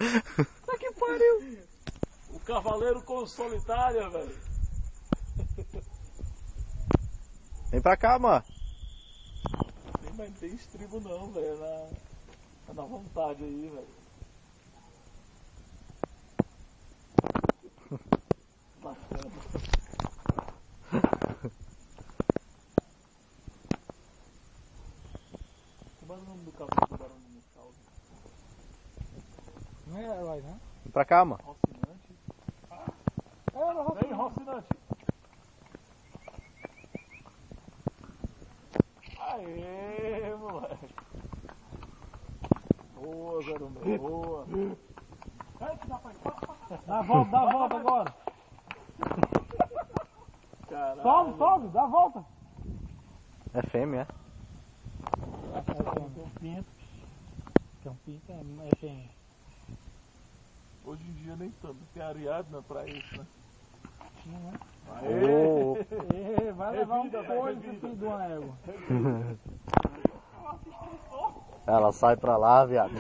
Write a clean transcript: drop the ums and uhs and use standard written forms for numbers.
Puta que pariu! O cavaleiro consolitária, velho. Vem pra cá, mano. Mas não tem estribo não, velho. Tá na vontade aí, velho. Bacana. Como é o nome do cavalo do Barão do Munchausen? Não é herói, né? Vem pra cá, mano. Rocinante. Vem, Rocinante. Aê, moleque. Boa, 06, boa. Dá a volta agora. Caralho. Sobe, dá a volta. É fêmea, Tem um pinto. Tem um pinto, é fêmea. Hoje em dia nem tanto. Tem Ariadna pra isso, né? Tinha, né? Aê! Vai levar um Revida, coiso revida. assim de uma égua. é? Ela sai pra lá, viado.